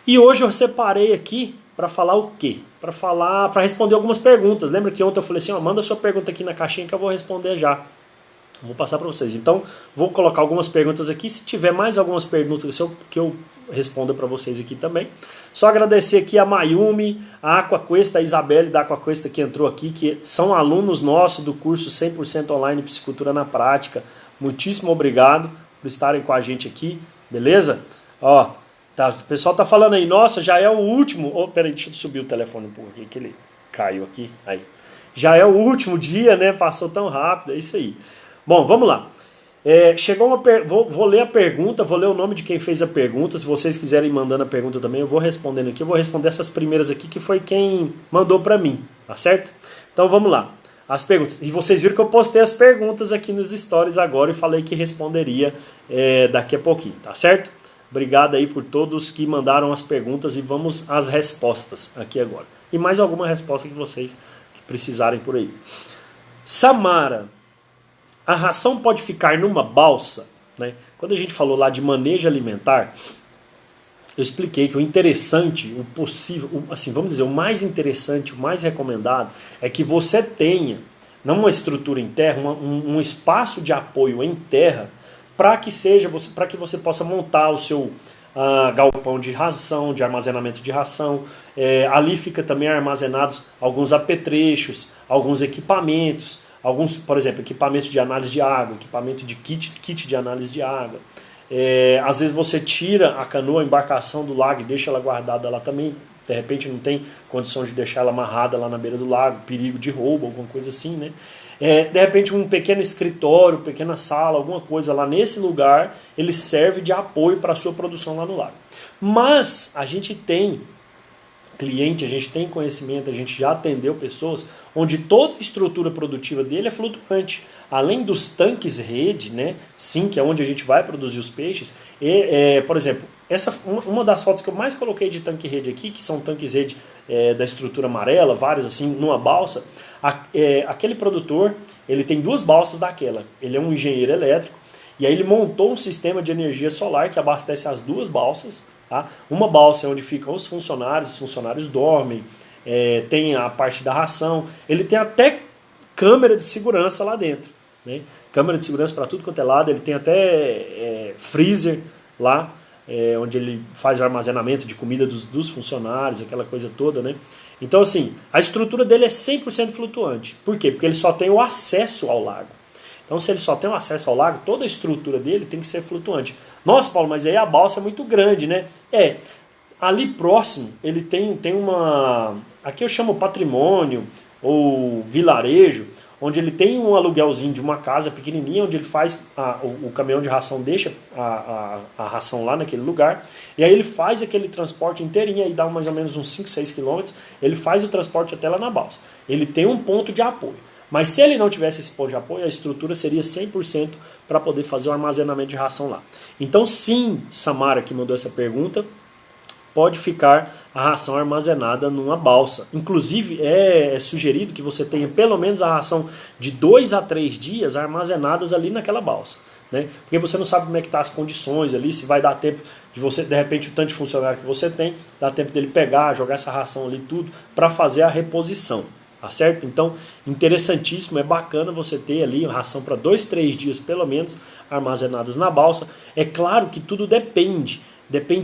E hoje eu separei aqui para falar o quê? Para responder algumas perguntas. Lembra que ontem eu falei assim, ó, manda sua pergunta aqui na caixinha que eu vou responder já. Vou passar para vocês. Então, vou colocar algumas perguntas aqui. Se tiver mais algumas perguntas que eu responda para vocês aqui também. Só agradecer aqui a Mayumi, a Aquaquesta, a Isabelle da Aquaquesta que entrou aqui, que são alunos nossos do curso 100% online Piscicultura na Prática. Muitíssimo obrigado por estarem com a gente aqui, beleza? Ó, tá, o pessoal tá falando aí, nossa, já é o último... Oh, peraí, deixa eu subir o telefone um pouco aqui, que ele caiu aqui. Aí. Já é o último dia, né? Passou tão rápido, é isso aí. Bom, vamos lá. Chegou uma vou ler a pergunta, vou ler o nome de quem fez a pergunta. Se vocês quiserem ir mandando a pergunta também, eu vou respondendo aqui. Eu vou responder essas primeiras aqui, que foi quem mandou para mim, tá certo? Então vamos lá. As perguntas. E vocês viram que eu postei as perguntas aqui nos stories agora e falei que responderia daqui a pouquinho, tá certo? Obrigado aí por todos que mandaram as perguntas e vamos às respostas aqui agora. E mais alguma resposta que vocês precisarem por aí. Samara. A ração pode ficar numa balsa, né? Quando a gente falou lá de manejo alimentar, eu expliquei que o interessante, o possível, assim, vamos dizer, o mais interessante, o mais recomendado é que você tenha, não uma estrutura em terra, um espaço de apoio em terra, para que você possa montar o seu galpão de ração, de armazenamento de ração. Ali fica também armazenados alguns apetrechos, alguns equipamentos. Alguns, por exemplo, equipamento de análise de água, equipamento de kit de análise de água. Às vezes você tira a canoa, a embarcação do lago e deixa ela guardada lá também. De repente não tem condição de deixar ela amarrada lá na beira do lago, perigo de roubo, alguma coisa assim, né? De repente um pequeno escritório, pequena sala, alguma coisa lá nesse lugar, ele serve de apoio para a sua produção lá no lago. Mas a gente tem cliente, a gente tem conhecimento, a gente já atendeu pessoas onde toda a estrutura produtiva dele é flutuante. Além dos tanques rede, né, sim, que é onde a gente vai produzir os peixes, por exemplo, uma das fotos que eu mais coloquei de tanque rede aqui, que são tanques rede da estrutura amarela, vários assim, numa balsa, aquele produtor, ele tem duas balsas daquela, ele é um engenheiro elétrico, e aí ele montou um sistema de energia solar que abastece as duas balsas. Tá? Uma balsa é onde ficam os funcionários dormem, tem a parte da ração, ele tem até câmera de segurança lá dentro, né? Câmera de segurança para tudo quanto é lado, ele tem até freezer lá, onde ele faz o armazenamento de comida dos funcionários, aquela coisa toda, né? Então assim, a estrutura dele é 100% flutuante. Por quê? Porque ele só tem o acesso ao lago. Então se ele só tem o acesso ao lago, toda a estrutura dele tem que ser flutuante. Nossa, Paulo, mas aí a balsa é muito grande, né? Ali próximo ele tem uma... Aqui eu chamo patrimônio ou vilarejo, onde ele tem um aluguelzinho de uma casa pequenininha, onde ele faz, o caminhão de ração deixa a ração lá naquele lugar, e aí ele faz aquele transporte inteirinho, aí dá mais ou menos uns 5, 6 quilômetros, ele faz o transporte até lá na balsa. Ele tem um ponto de apoio. Mas se ele não tivesse esse ponto de apoio, a estrutura seria 100% para poder fazer o armazenamento de ração lá. Então sim, Samara que mandou essa pergunta, pode ficar a ração armazenada numa balsa. Inclusive é sugerido que você tenha pelo menos a ração de 2 a 3 dias armazenadas ali naquela balsa, né? Porque você não sabe como é que tá as condições ali, se vai dar tempo de você, de repente o tanto de funcionário que você tem, dá tempo dele pegar, jogar essa ração ali tudo para fazer a reposição. Tá certo? Então, interessantíssimo, é bacana você ter ali ração para 2, 3 dias pelo menos armazenadas na balsa. É claro que tudo depende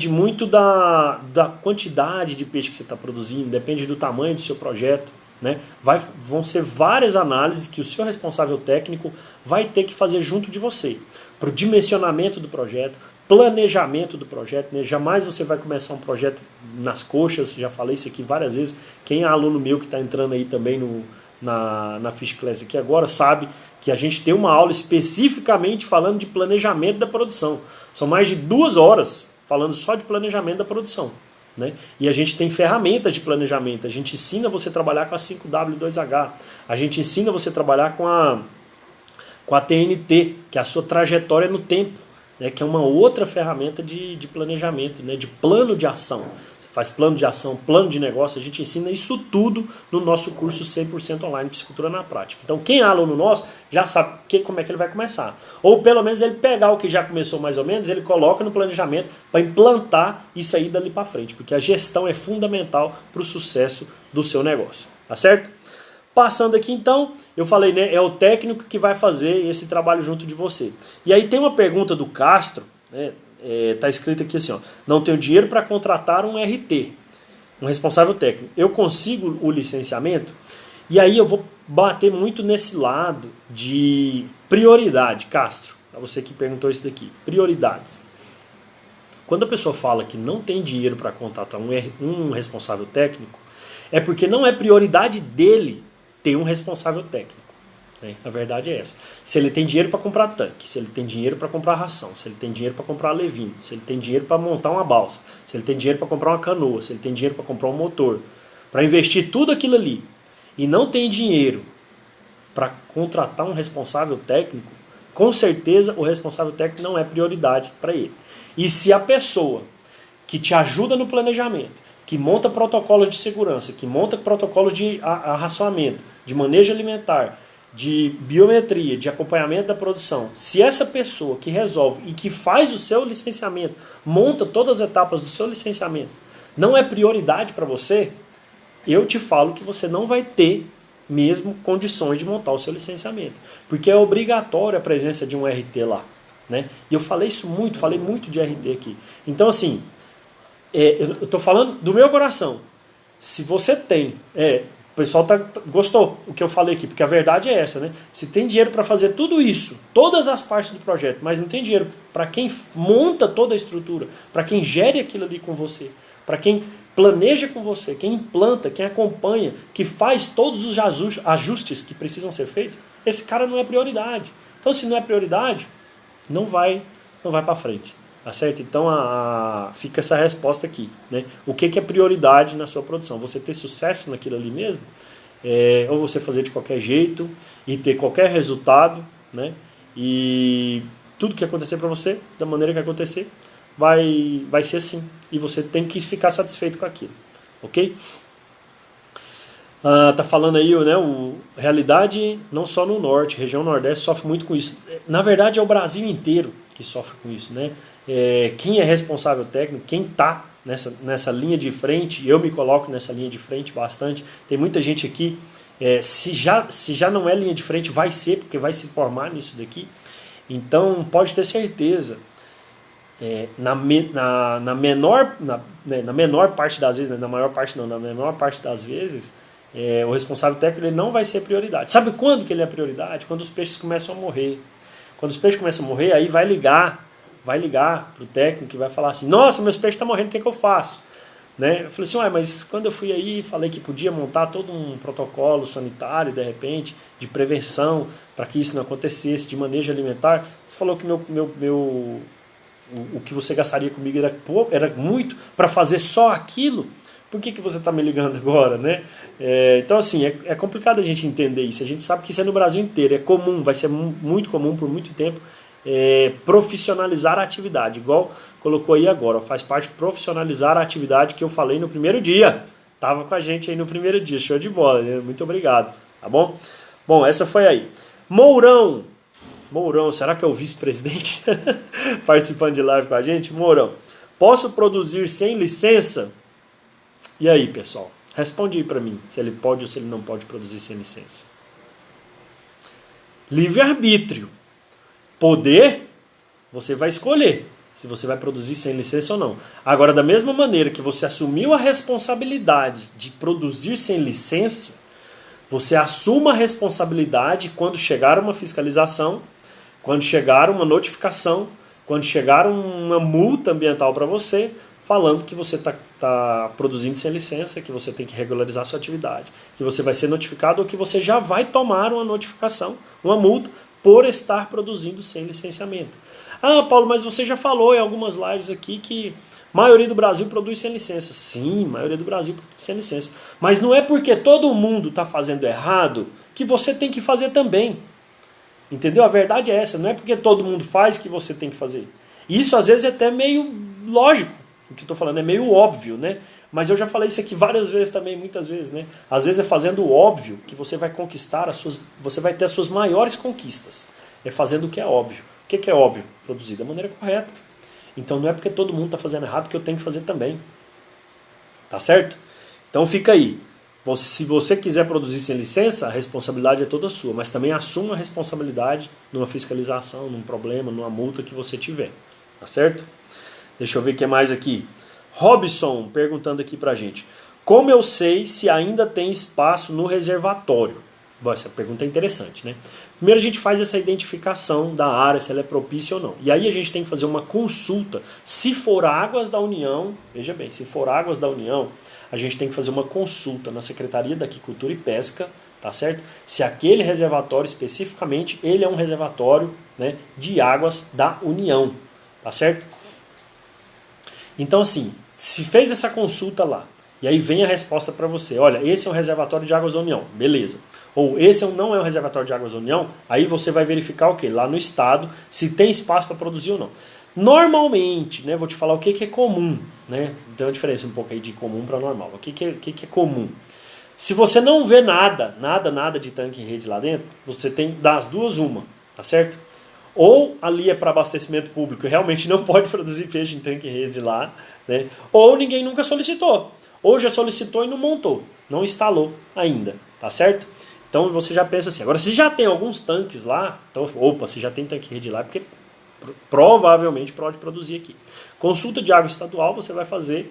muito da quantidade de peixe que você está produzindo, depende do tamanho do seu projeto, né? Vão ser várias análises que o seu responsável técnico vai ter que fazer junto de você, para o dimensionamento do projeto, planejamento do projeto, né? Jamais você vai começar um projeto nas coxas, já falei isso aqui várias vezes. Quem é aluno meu que está entrando aí também na Fish Class aqui agora sabe que a gente tem uma aula especificamente falando de planejamento da produção. São mais de 2 horas falando só de planejamento da produção, né? E a gente tem ferramentas de planejamento, a gente ensina você a trabalhar com a 5W2H, a gente ensina você a trabalhar com a TNT, que é a sua trajetória no tempo. né, que é uma outra ferramenta de planejamento, né, de plano de ação. Você faz plano de ação, plano de negócio, a gente ensina isso tudo no nosso curso 100% online Psicultura na Prática. Então quem é aluno nosso já sabe como é que ele vai começar. Ou pelo menos ele pegar o que já começou mais ou menos, ele coloca no planejamento para implantar isso aí dali para frente, porque a gestão é fundamental para o sucesso do seu negócio, tá certo? Passando aqui então, eu falei, né, é o técnico que vai fazer esse trabalho junto de você. E aí tem uma pergunta do Castro, né, tá escrito aqui assim, ó, não tenho dinheiro para contratar um RT, um responsável técnico. Eu consigo o licenciamento? E aí eu vou bater muito nesse lado de prioridade, Castro, para você que perguntou isso daqui, prioridades. Quando a pessoa fala que não tem dinheiro para contratar um responsável técnico, é porque não é prioridade dele ter um responsável técnico. Né? A verdade é essa. Se ele tem dinheiro para comprar tanque, se ele tem dinheiro para comprar ração, se ele tem dinheiro para comprar levino, se ele tem dinheiro para montar uma balsa, se ele tem dinheiro para comprar uma canoa, se ele tem dinheiro para comprar um motor, para investir tudo aquilo ali, e não tem dinheiro para contratar um responsável técnico, com certeza o responsável técnico não é prioridade para ele. E se a pessoa que te ajuda no planejamento, que monta protocolos de segurança, que monta protocolos de arraçoamento, de manejo alimentar, de biometria, de acompanhamento da produção, se essa pessoa que resolve e que faz o seu licenciamento, monta todas as etapas do seu licenciamento, não é prioridade para você, eu te falo que você não vai ter mesmo condições de montar o seu licenciamento, porque é obrigatória a presença de um RT lá, né? E eu falei muito de RT aqui. Então assim, eu estou falando do meu coração. Se você tem, o pessoal gostou do que eu falei aqui, porque a verdade é essa, né? Se tem dinheiro para fazer tudo isso, todas as partes do projeto, mas não tem dinheiro para quem monta toda a estrutura, para quem gere aquilo ali com você, para quem planeja com você, quem implanta, quem acompanha, que faz todos os ajustes que precisam ser feitos, esse cara não é prioridade. Então, se não é prioridade, não vai para frente. Tá certo? Então fica essa resposta aqui, né? O que é prioridade na sua produção? Você ter sucesso naquilo ali mesmo? Ou você fazer de qualquer jeito e ter qualquer resultado, né? E tudo que acontecer para você, da maneira que acontecer, vai ser assim. E você tem que ficar satisfeito com aquilo. Ok? Tá falando aí, né? Realidade não só no norte, região nordeste sofre muito com isso. Na verdade é o Brasil inteiro que sofre com isso, né? Quem é responsável técnico, quem está nessa linha de frente, eu me coloco nessa linha de frente bastante, tem muita gente aqui, se já não é linha de frente, vai ser, porque vai se formar nisso daqui, então pode ter certeza, na menor parte das vezes, né, na maior parte não, na menor parte das vezes, o responsável técnico ele não vai ser prioridade. Sabe quando que ele é prioridade? Quando os peixes começam a morrer. Quando os peixes começam a morrer, aí vai ligar para o técnico e vai falar assim, nossa, meus peixes estão morrendo, o que eu faço? Né? Eu falei assim, mas quando eu fui aí, falei que podia montar todo um protocolo sanitário, de repente, de prevenção, para que isso não acontecesse, de manejo alimentar, você falou que o que você gastaria comigo era muito para fazer só aquilo, por que você está me ligando agora, né? Então assim, é complicado a gente entender isso, a gente sabe que isso é no Brasil inteiro, é comum, vai ser muito comum por muito tempo, profissionalizar a atividade, igual colocou aí agora, faz parte de profissionalizar a atividade que eu falei no primeiro dia, estava com a gente aí no primeiro dia, show de bola, né? Muito obrigado, tá bom? Bom, essa foi aí. Mourão, será que é o vice-presidente participando de live com a gente? Mourão, posso produzir sem licença? E aí, pessoal, responde aí para mim, se ele pode ou se ele não pode produzir sem licença. Livre-arbítrio. Poder, você vai escolher se você vai produzir sem licença ou não. Agora, da mesma maneira que você assumiu a responsabilidade de produzir sem licença, você assuma a responsabilidade quando chegar uma fiscalização, quando chegar uma notificação, quando chegar uma multa ambiental para você, falando que você está produzindo sem licença, que você tem que regularizar sua atividade, que você vai ser notificado ou que você já vai tomar uma notificação, uma multa, por estar produzindo sem licenciamento. Ah, Paulo, mas você já falou em algumas lives aqui que a maioria do Brasil produz sem licença. Sim, a maioria do Brasil produz sem licença. Mas não é porque todo mundo está fazendo errado que você tem que fazer também. Entendeu? A verdade é essa, não é porque todo mundo faz que você tem que fazer. Isso às vezes é até meio lógico, o que eu estou falando, é meio óbvio, né? Mas eu já falei isso aqui várias vezes também, muitas vezes, né? Às vezes é fazendo o óbvio que você vai conquistar você vai ter as suas maiores conquistas. É fazendo o que é óbvio. O que é óbvio? Produzir da maneira correta. Então não é porque todo mundo está fazendo errado que eu tenho que fazer também. Tá certo? Então fica aí. Se você quiser produzir sem licença, a responsabilidade é toda sua, mas também assuma a responsabilidade numa fiscalização, num problema, numa multa que você tiver. Tá certo? Deixa eu ver o que mais aqui. Robson perguntando aqui pra gente. Como eu sei se ainda tem espaço no reservatório? Bom, essa pergunta é interessante, né? Primeiro a gente faz essa identificação da área, se ela é propícia ou não. E aí a gente tem que fazer uma consulta. Se for águas da União, veja bem, se for águas da União, a gente tem que fazer uma consulta na Secretaria da Aquicultura e Pesca, tá certo? Se aquele reservatório especificamente, ele é um reservatório, né, de águas da União, tá certo? Então assim, se fez essa consulta lá, e aí vem a resposta para você, olha, esse é um reservatório de águas da União, beleza. Ou esse não é um reservatório de águas da União, aí você vai verificar o quê? Lá no estado, se tem espaço para produzir ou não. Normalmente, né, vou te falar o que é comum, né? Tem uma diferença um pouco aí de comum para normal. O que é comum? Se você não vê nada de tanque em rede lá dentro, você tem das duas uma, tá certo? Ou ali é para abastecimento público e realmente não pode produzir peixe em tanque em rede lá, né? Ou ninguém nunca solicitou. Ou já solicitou e não montou, não instalou ainda, tá certo? Então você já pensa assim, agora se já tem alguns tanques lá, então, opa, se já tem tanque em rede lá, é porque provavelmente pode produzir aqui. Consulta de água estadual você vai fazer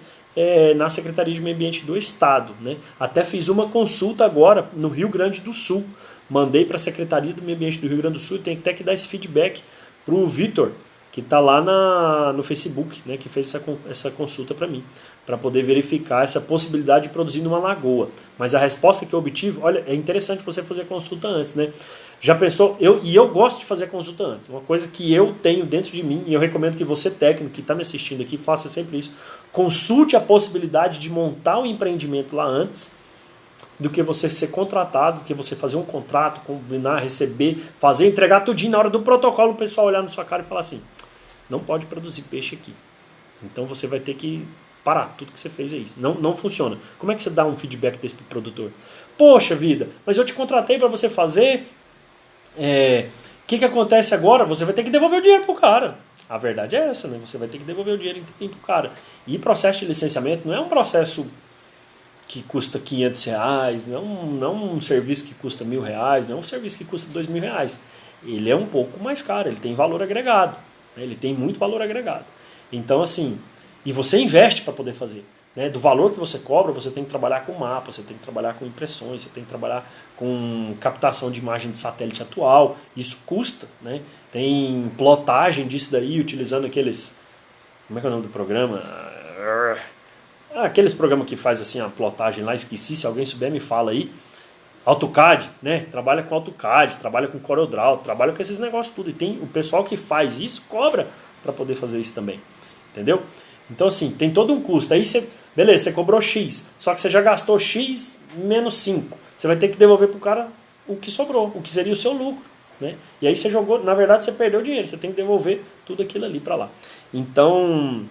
na Secretaria de Meio Ambiente do Estado, né? Até fiz uma consulta agora no Rio Grande do Sul. Mandei para a Secretaria do Meio Ambiente do Rio Grande do Sul, tem até que dar esse feedback para o Vitor, que está lá no Facebook, né, que fez essa consulta para mim, para poder verificar essa possibilidade de produzir numa lagoa. Mas a resposta que eu obtive, olha, é interessante você fazer consulta antes, né? Já pensou? Eu gosto de fazer consulta antes. Uma coisa que eu tenho dentro de mim, e eu recomendo que você, técnico, que está me assistindo aqui, faça sempre isso. Consulte a possibilidade de montar um empreendimento lá antes, do que você ser contratado, do que você fazer um contrato, combinar, receber, fazer, entregar tudinho. Na hora do protocolo, o pessoal olhar na sua cara e falar assim, não pode produzir peixe aqui. Então você vai ter que parar, tudo que você fez é isso. Não funciona. Como é que você dá um feedback desse pro produtor? Poxa vida, mas eu te contratei para você fazer... O que acontece agora? Você vai ter que devolver o dinheiro pro cara. A verdade é essa, né? Você vai ter que devolver o dinheiro pro cara. E processo de licenciamento não é um processo que custa R$500, não é um serviço que custa R$1.000, não é um serviço que custa R$2.000. Ele é um pouco mais caro, ele tem valor agregado, né? Ele tem muito valor agregado. Então, assim, e você investe para poder fazer. Né? Do valor que você cobra, você tem que trabalhar com mapa, você tem que trabalhar com impressões, você tem que trabalhar com captação de imagem de satélite atual. Isso custa, né? Tem plotagem disso daí, utilizando aqueles... Como é que é o nome do programa? Aqueles programas que faz assim a plotagem lá, esqueci, se alguém souber me fala aí. AutoCAD, né? Trabalha com AutoCAD, trabalha com CorelDRAW, trabalha com esses negócios tudo. E tem o pessoal que faz isso, cobra para poder fazer isso também. Entendeu? Então assim, tem todo um custo. Aí você, beleza, você cobrou X, só que você já gastou X menos 5. Você vai ter que devolver pro cara o que sobrou, o que seria o seu lucro. Né? E aí você jogou, na verdade você perdeu dinheiro, você tem que devolver tudo aquilo ali para lá. Então...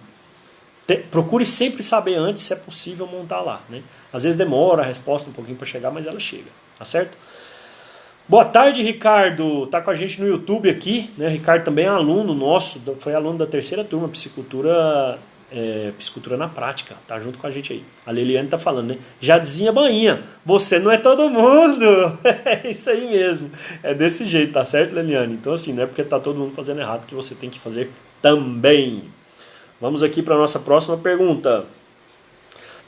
procure sempre saber antes se é possível montar lá, né? Às vezes demora a resposta um pouquinho para chegar, mas ela chega, tá certo? Boa tarde, Ricardo, tá com a gente no YouTube aqui, né? Ricardo também é aluno nosso, foi aluno da terceira turma, piscicultura na prática, tá junto com a gente aí. A Liliane tá falando, né? Já dizia Bainha, você não é todo mundo, é isso aí mesmo, é desse jeito, tá certo, Liliane? Então assim, não é porque tá todo mundo fazendo errado que você tem que fazer também. Vamos aqui para a nossa próxima pergunta.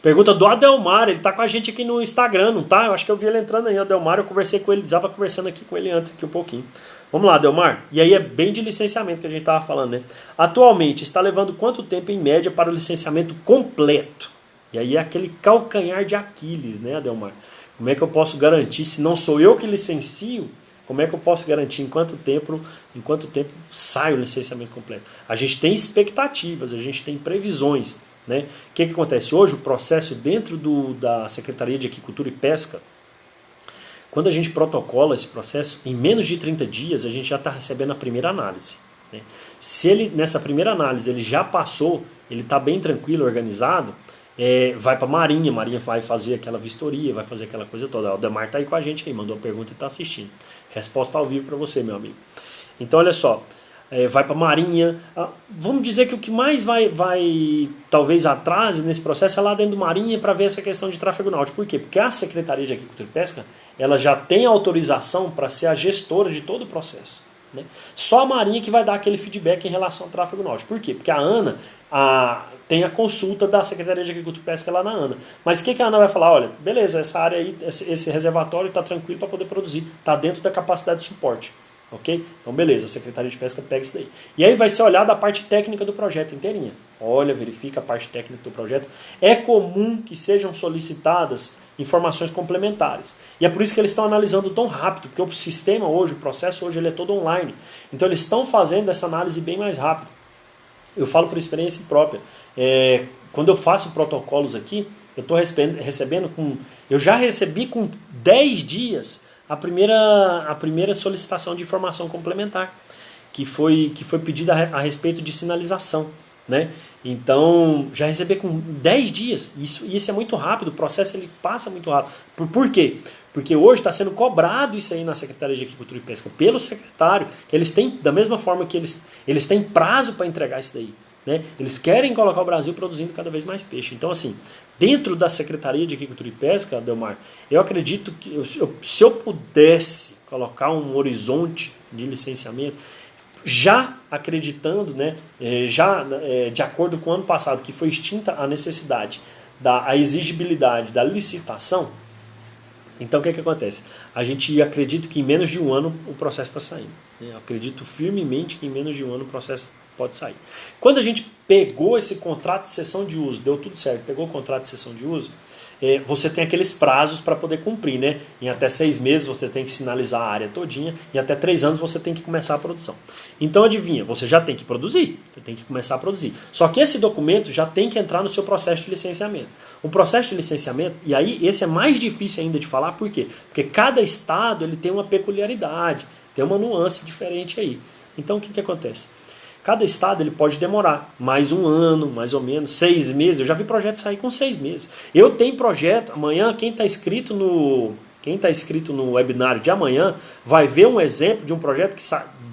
Pergunta do Adelmar, ele está com a gente aqui no Instagram, não tá? Eu acho que eu vi ele entrando aí, Adelmar, eu conversei com ele, já estava conversando aqui com ele antes, aqui um pouquinho. Vamos lá, Adelmar. E aí é bem de licenciamento que a gente estava falando, né? Atualmente, está levando quanto tempo em média para o licenciamento completo? E aí é aquele calcanhar de Aquiles, né, Adelmar? Como é que eu posso garantir, se não sou eu que licencio, como é que eu posso garantir em quanto tempo sai o licenciamento completo? A gente tem expectativas, a gente tem previsões. Né? O que acontece? Hoje o processo dentro da Secretaria de Aquicultura e Pesca, quando a gente protocola esse processo, em menos de 30 dias a gente já está recebendo a primeira análise. né? Se ele, nessa primeira análise, ele já passou, ele está bem tranquilo, organizado, vai para a Marinha vai fazer aquela vistoria, vai fazer aquela coisa toda. O Aldemar está aí com a gente aí, mandou a pergunta e está assistindo. Resposta ao vivo para você, meu amigo. Então, olha só, vai para a Marinha. Vamos dizer que o que mais vai talvez atrase nesse processo é lá dentro do Marinha para ver essa questão de tráfego náutico. Por quê? Porque a Secretaria de Agricultura e Pesca, ela já tem autorização para ser a gestora de todo o processo, né? Só a Marinha que vai dar aquele feedback em relação ao tráfego náutico. Por quê? Porque a ANA tem a consulta da Secretaria de Agricultura e Pesca lá na ANA. Mas o que a ANA vai falar? Olha, beleza, essa área aí, esse reservatório está tranquilo para poder produzir, está dentro da capacidade de suporte. Ok? Então beleza, a Secretaria de Pesca pega isso daí. E aí vai ser olhada a parte técnica do projeto inteirinha. Olha, verifica a parte técnica do projeto. É comum que sejam solicitadas informações complementares. E é por isso que eles estão analisando tão rápido, porque o sistema hoje, o processo hoje, ele é todo online. Então eles estão fazendo essa análise bem mais rápido. Eu falo por experiência própria. Quando eu faço protocolos aqui, eu estou recebendo eu já recebi com 10 dias a primeira solicitação de informação complementar, que foi pedida a respeito de sinalização, né? Então, já recebi com 10 dias, isso é muito rápido, o processo ele passa muito rápido. Por quê? Porque hoje está sendo cobrado isso aí na Secretaria de Agricultura e Pesca, pelo secretário, que eles têm, da mesma forma que eles têm prazo para entregar isso daí, né? Eles querem colocar o Brasil produzindo cada vez mais peixe. Então, assim, dentro da Secretaria de Agricultura e Pesca, Delmar, eu acredito que se eu pudesse colocar um horizonte de licenciamento, já acreditando, né, de acordo com o ano passado, que foi extinta a necessidade, a exigibilidade da licitação, então o que acontece? A gente acredita que em menos de um ano o processo está saindo. Eu acredito firmemente que em menos de um ano o processo pode sair. Quando a gente pegou esse contrato de cessão de uso, deu tudo certo, pegou o contrato de cessão de uso, você tem aqueles prazos para poder cumprir, né? Em até 6 meses você tem que sinalizar a área todinha, e até 3 anos você tem que começar a produção. Então adivinha, você já tem que produzir, você tem que começar a produzir. Só que esse documento já tem que entrar no seu processo de licenciamento. O processo de licenciamento, e aí esse é mais difícil ainda de falar, por quê? Porque cada estado ele tem uma peculiaridade, tem uma nuance diferente aí. Então o que acontece? Cada estado ele pode demorar mais um ano, mais ou menos, 6 meses. Eu já vi projeto sair com 6 meses. Eu tenho projeto, amanhã quem está inscrito no webinário de amanhã vai ver um exemplo de um projeto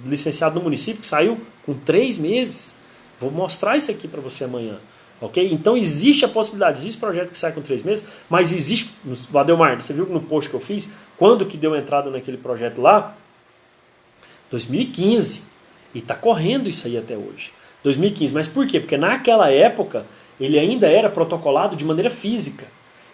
licenciado no município que saiu com 3 meses. Vou mostrar isso aqui para você amanhã. Okay? Então existe a possibilidade, existe projeto que sai com 3 meses, mas existe, Adelmar, você viu no post que eu fiz, quando que deu entrada naquele projeto lá? 2015. E está correndo isso aí até hoje. 2015. Mas por quê? Porque naquela época ele ainda era protocolado de maneira física.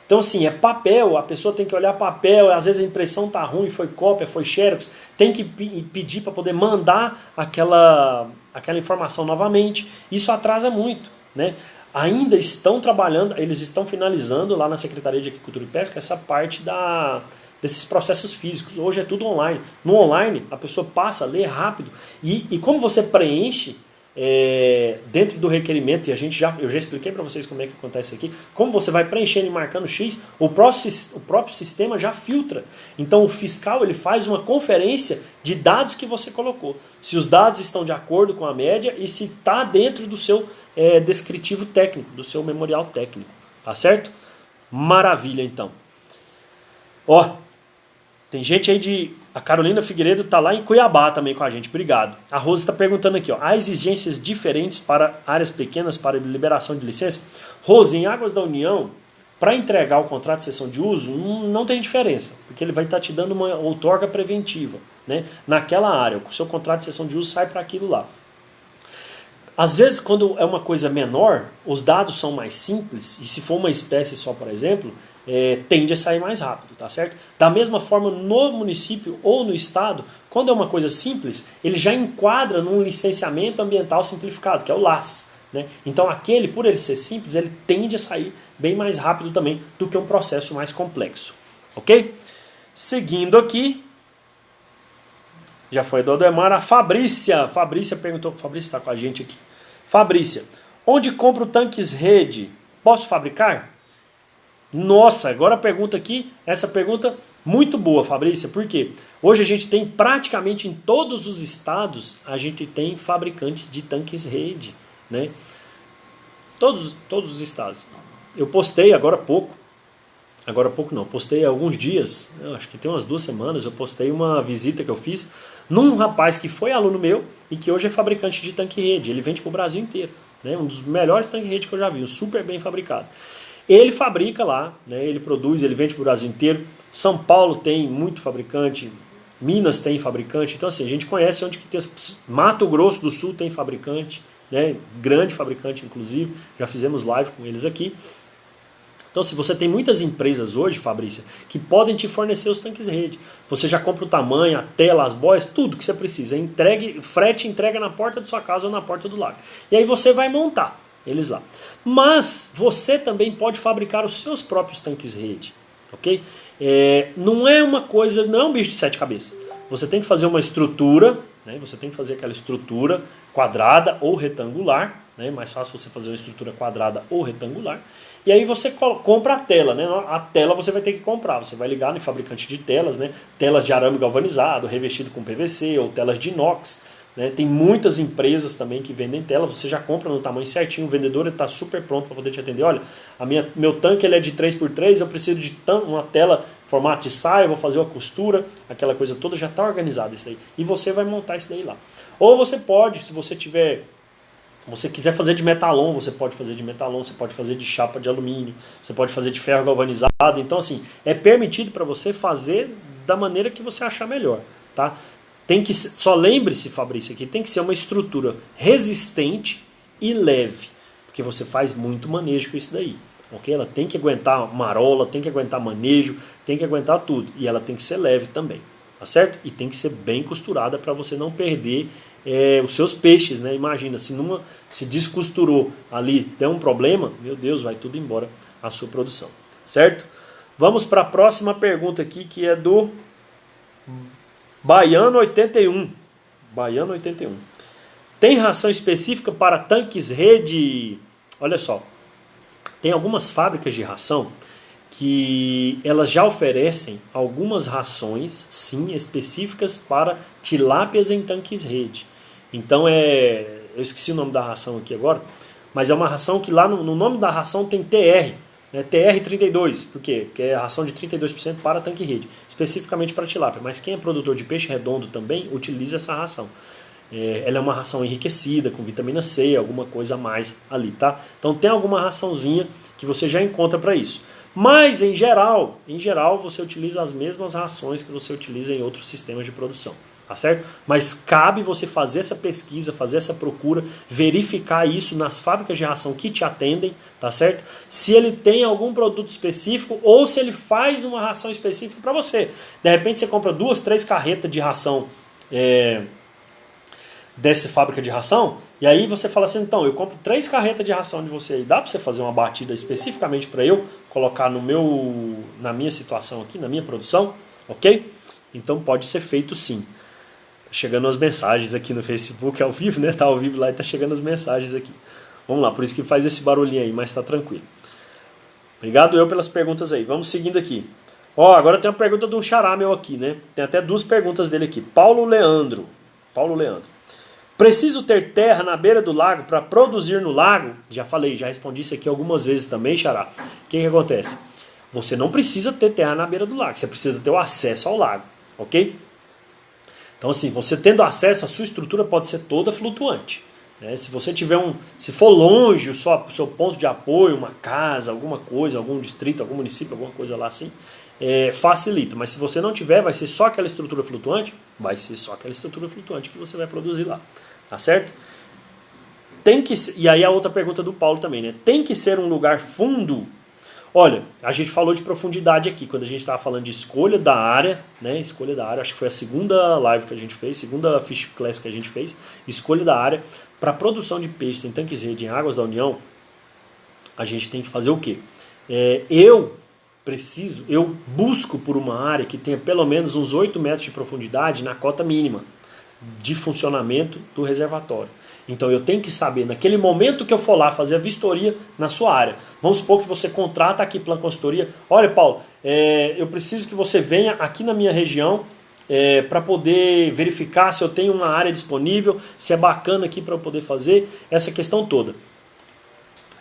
Então assim, é papel, a pessoa tem que olhar papel, às vezes a impressão está ruim, foi cópia, foi xerox, tem que pedir para poder mandar aquela informação novamente. Isso atrasa muito, né? Ainda estão trabalhando, eles estão finalizando lá na Secretaria de Agricultura e Pesca essa parte desses processos físicos. Hoje é tudo online. No online, a pessoa passa, lê rápido. E como você preenche dentro do requerimento, e eu já expliquei para vocês como é que acontece aqui, como você vai preenchendo e marcando X, o próprio sistema já filtra. Então o fiscal ele faz uma conferência de dados que você colocou. Se os dados estão de acordo com a média e se está dentro do seu descritivo técnico, do seu memorial técnico. Tá certo? Maravilha, então. Ó, tem gente aí a Carolina Figueiredo está lá em Cuiabá também com a gente, obrigado. A Rose está perguntando aqui, ó, há exigências diferentes para áreas pequenas para liberação de licença? Rose, em Águas da União, para entregar o contrato de cessão de uso, não tem diferença, porque ele vai estar te dando uma outorga preventiva, né? Naquela área, o seu contrato de cessão de uso sai para aquilo lá. Às vezes, quando é uma coisa menor, os dados são mais simples, e se for uma espécie só, por exemplo, tende a sair mais rápido, tá certo? Da mesma forma, no município ou no estado, quando é uma coisa simples, ele já enquadra num licenciamento ambiental simplificado, que é o LAS, né? Então aquele, por ele ser simples, ele tende a sair bem mais rápido também do que um processo mais complexo, ok? Seguindo aqui, já foi do Ademar, a Fabrícia perguntou, Fabrícia está com a gente aqui. Fabrícia, onde compro tanques rede? Posso fabricar? Nossa, agora a pergunta aqui, essa pergunta muito boa, Fabrícia, por quê? Hoje a gente tem praticamente em todos os estados, a gente tem fabricantes de tanques rede, né? Todos os estados. Eu postei agora há pouco não, postei há alguns dias, acho que tem umas 2 semanas, eu postei uma visita que eu fiz num rapaz que foi aluno meu e que hoje é fabricante de tanque rede, ele vende para o Brasil inteiro, né? Um dos melhores tanques rede que eu já vi, super bem fabricado. Ele fabrica lá, né? Ele produz, ele vende para o Brasil inteiro. São Paulo tem muito fabricante, Minas tem fabricante, então assim, a gente conhece onde que tem. Mato Grosso do Sul tem fabricante, né? Grande fabricante inclusive, já fizemos live com eles aqui. Então, se você tem muitas empresas hoje, Fabrícia, que podem te fornecer os tanques rede, você já compra o tamanho, a tela, as boias, tudo que você precisa. Frete entrega na porta de sua casa ou na porta do lar. E aí você vai montar eles lá. Mas você também pode fabricar os seus próprios tanques rede, ok? Não é uma coisa, não é um bicho de 7 cabeças. Você tem que fazer uma estrutura, né? Você tem que fazer aquela estrutura quadrada ou retangular, né? Mais fácil você fazer uma estrutura quadrada ou retangular. E aí você compra a tela, né? A tela você vai ter que comprar. Você vai ligar no fabricante de telas, né? Telas de arame galvanizado, revestido com PVC ou telas de inox, né? Tem muitas empresas também que vendem tela. Você já compra no tamanho certinho. O vendedor está super pronto para poder te atender. Olha, meu tanque ele é de 3x3, eu preciso de uma tela formato de saia, vou fazer uma costura, aquela coisa toda já está organizada isso daí. E você vai montar isso daí lá. Ou você pode, se você quiser fazer de metalon, você pode fazer de metalon, você pode fazer de chapa de alumínio, você pode fazer de ferro galvanizado. Então, assim, é permitido para você fazer da maneira que você achar melhor, tá? Só lembre-se, Fabrício, que tem que ser uma estrutura resistente e leve, porque você faz muito manejo com isso daí, ok? Ela tem que aguentar marola, tem que aguentar manejo, tem que aguentar tudo, e ela tem que ser leve também, tá certo? E tem que ser bem costurada para você não perder os seus peixes, né? Imagina, se descosturou ali, deu um problema, meu Deus, vai tudo embora a sua produção, certo? Vamos para a próxima pergunta aqui, que é do Baiano 81. Baiano 81. Tem ração específica para tanques rede? Olha só, tem algumas fábricas de ração que elas já oferecem algumas rações, sim, específicas para tilápias em tanques rede. Então eu esqueci o nome da ração aqui agora, mas é uma ração que lá no nome da ração tem TR, né, TR32, por quê? Porque é a ração de 32% para tanque rede, especificamente para tilápia, mas quem é produtor de peixe redondo também utiliza essa ração. Ela é uma ração enriquecida com vitamina C, alguma coisa a mais ali, tá? Então tem alguma raçãozinha que você já encontra para isso. Mas em geral você utiliza as mesmas rações que você utiliza em outros sistemas de produção, tá certo? Mas cabe você fazer essa pesquisa, fazer essa procura, verificar isso nas fábricas de ração que te atendem, tá certo? Se ele tem algum produto específico ou se ele faz uma ração específica para você. De repente você compra 2, 3 carretas de ração dessa fábrica de ração, e aí você fala assim, então, eu compro 3 carretas de ração de você aí, dá para você fazer uma batida especificamente para eu colocar na minha situação aqui, na minha produção, ok? Então pode ser feito sim. Tá chegando as mensagens aqui no Facebook ao vivo, né? Tá ao vivo lá e tá chegando as mensagens aqui. Vamos lá, por isso que faz esse barulhinho aí, mas tá tranquilo. Obrigado pelas perguntas aí. Vamos seguindo aqui. Agora tem uma pergunta de um xará meu aqui, né? Tem até 2 perguntas dele aqui. Paulo Leandro. Preciso ter terra na beira do lago para produzir no lago? Já falei, já respondi isso aqui algumas vezes também, xará. O que acontece? Você não precisa ter terra na beira do lago, você precisa ter o acesso ao lago, ok? Então assim, você tendo acesso, a sua estrutura pode ser toda flutuante, né? Se você tiver se for longe o seu ponto de apoio, uma casa, alguma coisa, algum distrito, algum município, alguma coisa lá assim, facilita. Mas se você não tiver, vai ser só aquela estrutura flutuante? Vai ser só aquela estrutura flutuante que você vai produzir lá. Tá certo? E aí a outra pergunta do Paulo também, né? Tem que ser um lugar fundo? Olha, a gente falou de profundidade aqui, quando a gente estava falando de escolha da área, né? Escolha da área, acho que foi a segunda live que a gente fez, segunda Fish Class que a gente fez, escolha da área. Para produção de peixes em tanques rede em águas da União, a gente tem que fazer o quê? Eu busco por uma área que tenha pelo menos uns 8 metros de profundidade na cota mínima de funcionamento do reservatório. Então eu tenho que saber, naquele momento que eu for lá fazer a vistoria na sua área, vamos supor que você contrata aqui Plan Consultoria, olha Paulo, eu preciso que você venha aqui na minha região para poder verificar se eu tenho uma área disponível, se é bacana aqui para eu poder fazer, essa questão toda.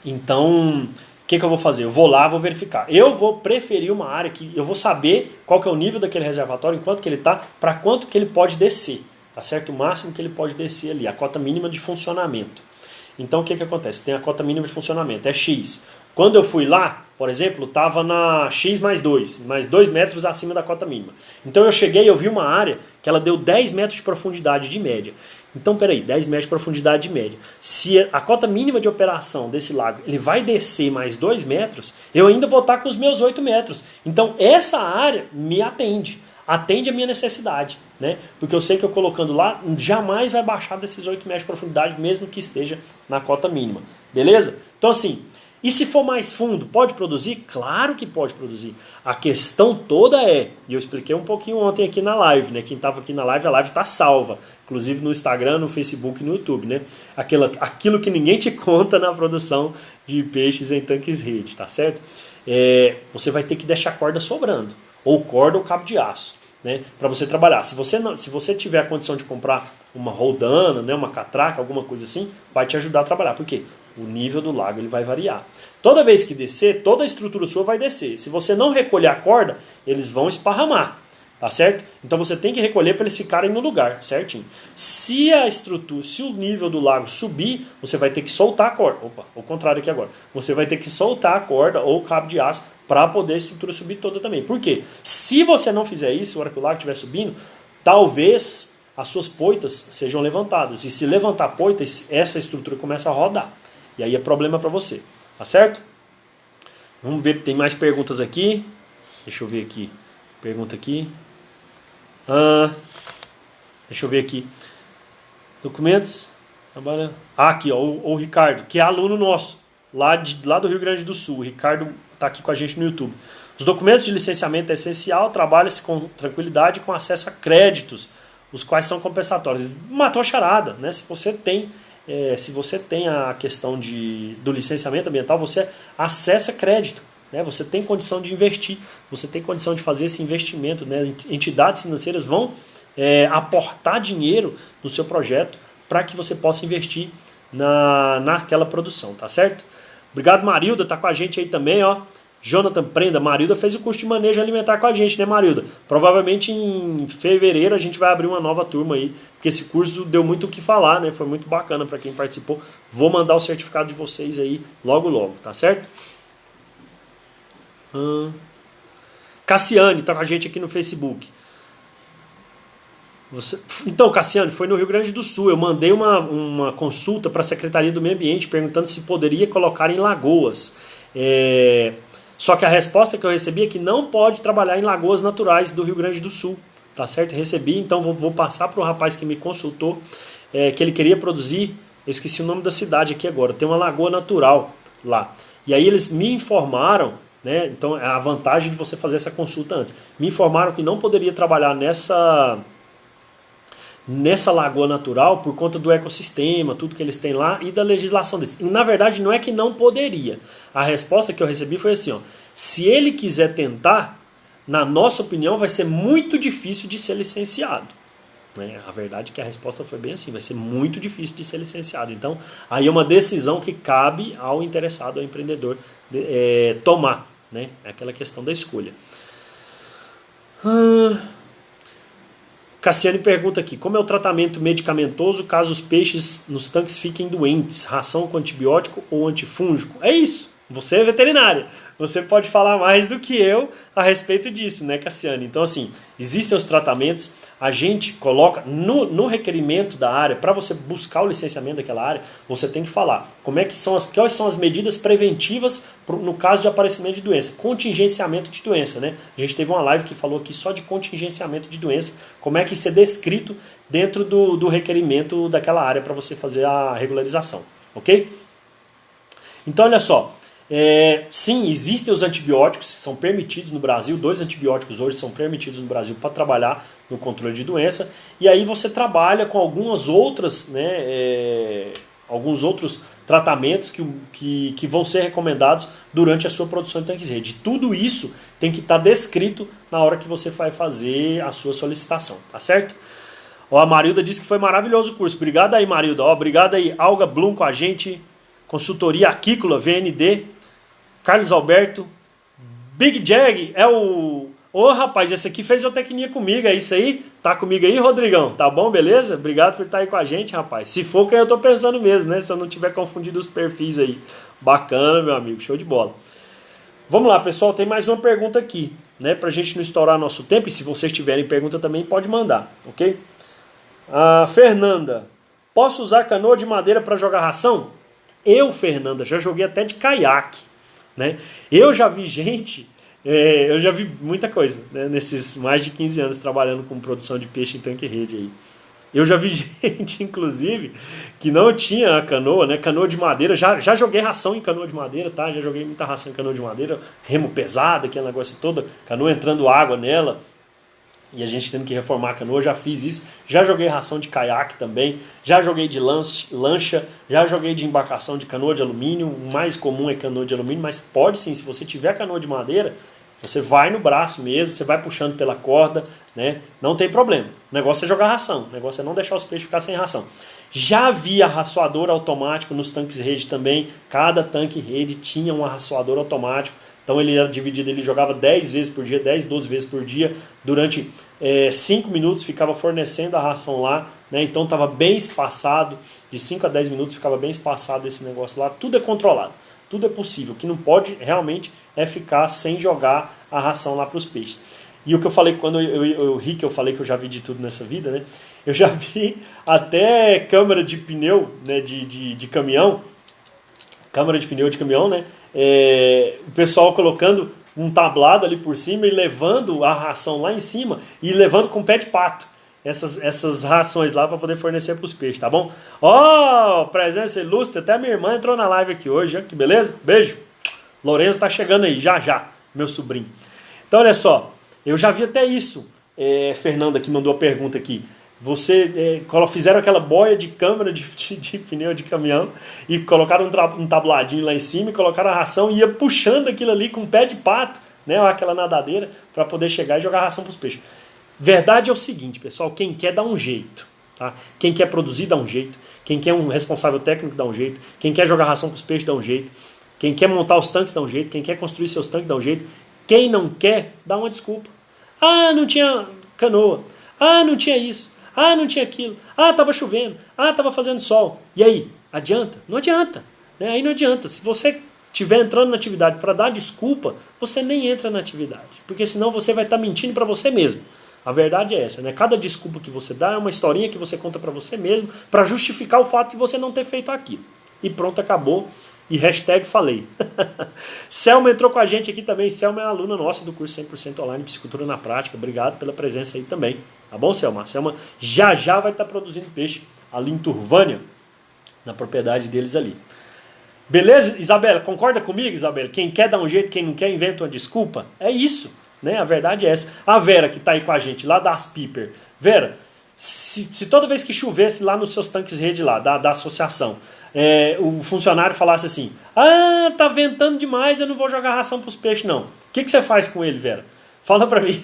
Então, o que eu vou fazer? Eu vou lá, vou verificar. Eu vou preferir uma área que eu vou saber qual que é o nível daquele reservatório, enquanto que ele está, para quanto que ele pode descer. Tá certo? O máximo que ele pode descer ali, a cota mínima de funcionamento. Então o que acontece? Tem a cota mínima de funcionamento, é X. Quando eu fui lá, por exemplo, estava na X mais 2 metros acima da cota mínima. Então eu cheguei e eu vi uma área que ela deu 10 metros de profundidade de média. Então peraí, 10 metros de profundidade de média. Se a cota mínima de operação desse lago ele vai descer mais 2 metros, eu ainda vou estar com os meus 8 metros. Então essa área me atende a minha necessidade, né? Porque eu sei que eu colocando lá, jamais vai baixar desses 8 metros de profundidade, mesmo que esteja na cota mínima, beleza? Então assim, e se for mais fundo, pode produzir? Claro que pode produzir. A questão toda e eu expliquei um pouquinho ontem aqui na live, né? Quem estava aqui na live, a live está salva, inclusive no Instagram, no Facebook e no YouTube, né? Aquilo que ninguém te conta na produção de peixes em tanques rede, tá certo? Você vai ter que deixar a corda sobrando, ou corda ou cabo de aço. Né, para você trabalhar. Se você tiver a condição de comprar uma roldana, né, uma catraca, alguma coisa assim, vai te ajudar a trabalhar. Por quê? O nível do lago ele vai variar. Toda vez que descer, toda a estrutura sua vai descer. Se você não recolher a corda, eles vão esparramar. Tá certo? Então você tem que recolher para eles ficarem no lugar, certinho. Se o nível do lago subir, você vai ter que soltar a corda. Opa, ao contrário aqui agora. Você vai ter que soltar a corda ou o cabo de aço para poder a estrutura subir toda também. Por quê? Se você não fizer isso, na hora que o lago estiver subindo, talvez as suas poitas sejam levantadas. E se levantar poitas, essa estrutura começa a rodar. E aí é problema para você. Tá certo? Vamos ver, tem mais perguntas aqui. Deixa eu ver aqui. Pergunta aqui. Deixa eu ver aqui. Documentos. Aqui, ó, o Ricardo, que é aluno nosso, lá do Rio Grande do Sul. O Ricardo está aqui com a gente no YouTube. Os documentos de licenciamento é essencial, trabalha-se com tranquilidade e com acesso a créditos, os quais são compensatórios. Matou a charada, né? Se você tem a questão do licenciamento ambiental, você acessa crédito. Né? Você tem condição de investir, você tem condição de fazer esse investimento. Né? Entidades financeiras vão aportar dinheiro no seu projeto para que você possa investir naquela produção, tá certo? Obrigado, Marilda, tá com a gente aí também, ó. Jonathan Prenda, Marilda fez o curso de manejo alimentar com a gente, né, Marilda? Provavelmente em fevereiro a gente vai abrir uma nova turma aí, porque esse curso deu muito o que falar, né? Foi muito bacana para quem participou. Vou mandar o certificado de vocês aí logo, logo, tá certo? Cassiane tá com a gente aqui no Facebook. Então, Cassiane, foi no Rio Grande do Sul. Eu mandei uma consulta para a Secretaria do Meio Ambiente perguntando se poderia colocar em lagoas. Só que a resposta que eu recebi é que não pode trabalhar em lagoas naturais do Rio Grande do Sul. Tá certo? Recebi, então vou passar para o rapaz que me consultou que ele queria produzir. Eu esqueci o nome da cidade aqui agora. Tem uma lagoa natural lá. E aí eles me informaram, né? Então é a vantagem de você fazer essa consulta antes. Me informaram que não poderia trabalhar nessa lagoa natural por conta do ecossistema, tudo que eles têm lá e da legislação deles. E, na verdade, não é que não poderia. A resposta que eu recebi foi assim, ó, se ele quiser tentar, na nossa opinião, vai ser muito difícil de ser licenciado. Né? A verdade é que a resposta foi bem assim, vai ser muito difícil de ser licenciado. Então, aí é uma decisão que cabe ao interessado, ao empreendedor, tomar. Né? É aquela questão da escolha. Cassiane pergunta aqui, como é o tratamento medicamentoso caso os peixes nos tanques fiquem doentes? Ração com antibiótico ou antifúngico? É isso, você é veterinária, você pode falar mais do que eu a respeito disso, né, Cassiane? Então, assim, existem os tratamentos, a gente coloca no requerimento da área, para você buscar o licenciamento daquela área, você tem que falar quais são as medidas preventivas no caso de aparecimento de doença, contingenciamento de doença, né? A gente teve uma live que falou aqui só de contingenciamento de doença, como é que isso é descrito dentro do requerimento daquela área para você fazer a regularização, ok? Então, olha só, Sim, existem os antibióticos que são permitidos no Brasil, 2 antibióticos hoje são permitidos no Brasil para trabalhar no controle de doença, e aí você trabalha com algumas outras, né, alguns outros tratamentos que vão ser recomendados durante a sua produção de tanques rede. Tudo isso tem que estar descrito na hora que você vai fazer a sua solicitação, tá certo? Ó, a Marilda disse que foi maravilhoso o curso. Obrigado aí, Marilda. Ó, obrigado aí, Alga Blum com a gente, Consultoria Aquícola, VND, Carlos Alberto, Big Jag, é o... Ô, rapaz, esse aqui fez zootecnia comigo, é isso aí? Tá comigo aí, Rodrigão? Tá bom, beleza? Obrigado por estar aí com a gente, rapaz. Se for quem eu tô pensando mesmo, né? Se eu não tiver confundido os perfis aí. Bacana, meu amigo, show de bola. Vamos lá, pessoal, tem mais uma pergunta aqui, né? Pra gente não estourar nosso tempo, e se vocês tiverem pergunta também, pode mandar, ok? A Fernanda, posso usar canoa de madeira para jogar ração? Eu, Fernanda, já joguei até de caiaque, né? Eu já vi gente, eu já vi muita coisa, né? Nesses mais de 15 anos trabalhando com produção de peixe em tanque-rede aí. Eu já vi gente, inclusive, que não tinha a canoa, né? Canoa de madeira, já joguei ração em canoa de madeira, tá? Já joguei muita ração em canoa de madeira, remo pesado, aquele negócio todo, canoa entrando água nela, e a gente tendo que reformar a canoa, já fiz isso. Já joguei ração de caiaque também, já joguei de lancha, já joguei de embarcação de canoa de alumínio. O mais comum é canoa de alumínio, mas pode sim, se você tiver canoa de madeira, você vai no braço mesmo, você vai puxando pela corda, né? Não tem problema. O negócio é jogar ração, o negócio é não deixar os peixes ficar sem ração. Já havia arraçoador automático nos tanques rede também, cada tanque rede tinha um arraçoador automático. Então ele era dividido, ele jogava 10 vezes por dia, 10, 12 vezes por dia, durante 5 minutos ficava fornecendo a ração lá, né? Então estava bem espaçado, de 5 a 10 minutos ficava bem espaçado esse negócio lá, tudo é controlado, tudo é possível, o que não pode realmente é ficar sem jogar a ração lá para os peixes. E o que eu falei, quando eu ri que eu falei que eu já vi de tudo nessa vida, né? Eu já vi até câmara de pneu, né, de caminhão, câmara de pneu de caminhão, né? O pessoal colocando um tablado ali por cima e levando a ração lá em cima e levando com pé de pato essas rações lá para poder fornecer para os peixes, tá bom? Ó, presença ilustre, até a minha irmã entrou na live aqui hoje, que beleza? Beijo. Lourenço tá chegando aí, já, meu sobrinho. Então olha só, eu já vi até isso. Fernanda que mandou a pergunta aqui. Fizeram aquela boia de câmara de pneu de caminhão e colocaram um tabladinho lá em cima e colocaram a ração e ia puxando aquilo ali com um pé de pato, né, ou aquela nadadeira, para poder chegar e jogar a ração para os peixes. Verdade é o seguinte, pessoal, quem quer dá um jeito, tá? Quem quer produzir dá um jeito, quem quer um responsável técnico dá um jeito, quem quer jogar ração para os peixes dá um jeito, quem quer montar os tanques dá um jeito, quem quer construir seus tanques dá um jeito, quem não quer dá uma desculpa. Ah, não tinha canoa, ah, não tinha isso, ah, não tinha aquilo. Ah, estava chovendo. Ah, estava fazendo sol. E aí? Adianta? Não adianta. Né? Aí não adianta. Se você estiver entrando na atividade para dar desculpa, você nem entra na atividade. Porque senão você vai estar mentindo para você mesmo. A verdade é essa, né? Cada desculpa que você dá é uma historinha que você conta para você mesmo para justificar o fato de você não ter feito aquilo. E pronto, acabou. E hashtag falei. Selma entrou com a gente aqui também. Selma é aluna nossa do curso 100% online Piscicultura na Prática. Obrigado pela presença aí também. Tá bom, Selma? Selma já vai estar produzindo peixe ali em Turvânia, na propriedade deles ali. Beleza, Isabela? Concorda comigo, Isabela? Quem quer dar um jeito, quem não quer inventa uma desculpa? É isso, né? A verdade é essa. A Vera que está aí com a gente, lá das Piper. Vera, se toda vez que chovesse lá nos seus tanques rede lá, da associação, o funcionário falasse assim, ah, tá ventando demais, eu não vou jogar ração para os peixes não. O que você faz com ele, Vera? Fala pra mim,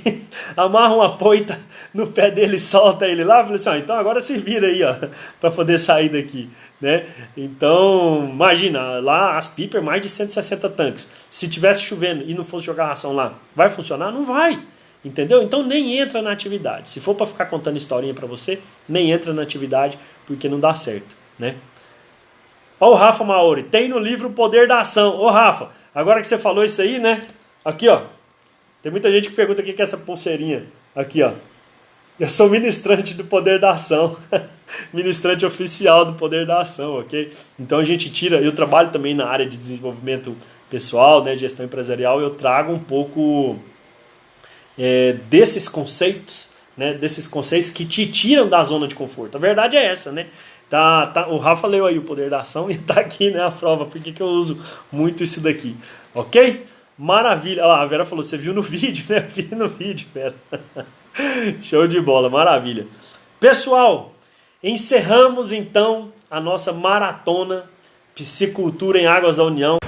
amarra uma poita no pé dele e solta ele lá. Falei assim, então agora se vira aí, ó, pra poder sair daqui, né? Então, imagina, lá as Piper, mais de 160 tanques. Se tivesse chovendo e não fosse jogar ração lá, vai funcionar? Não vai, entendeu? Então nem entra na atividade. Se for pra ficar contando historinha pra você, nem entra na atividade, porque não dá certo, né? Ó o Rafa Maori, tem no livro O Poder da Ação. Ô Rafa, agora que você falou isso aí, né? Aqui, ó. Tem muita gente que pergunta o que é essa pulseirinha. Aqui, ó. Eu sou ministrante do Poder da Ação. Ministrante oficial do Poder da Ação, ok? Então a gente tira... Eu trabalho também na área de desenvolvimento pessoal, né, gestão empresarial. Eu trago um pouco desses conceitos, né, desses conceitos que te tiram da zona de conforto. A verdade é essa, né? O Rafa leu aí o poder da ação e tá aqui, né, a prova. Por que eu uso muito isso daqui? Ok? Maravilha. Olha lá, a Vera falou, você viu no vídeo, né? Vi no vídeo, Vera. Show de bola, maravilha. Pessoal, encerramos então a nossa maratona Psicultura em Águas da União.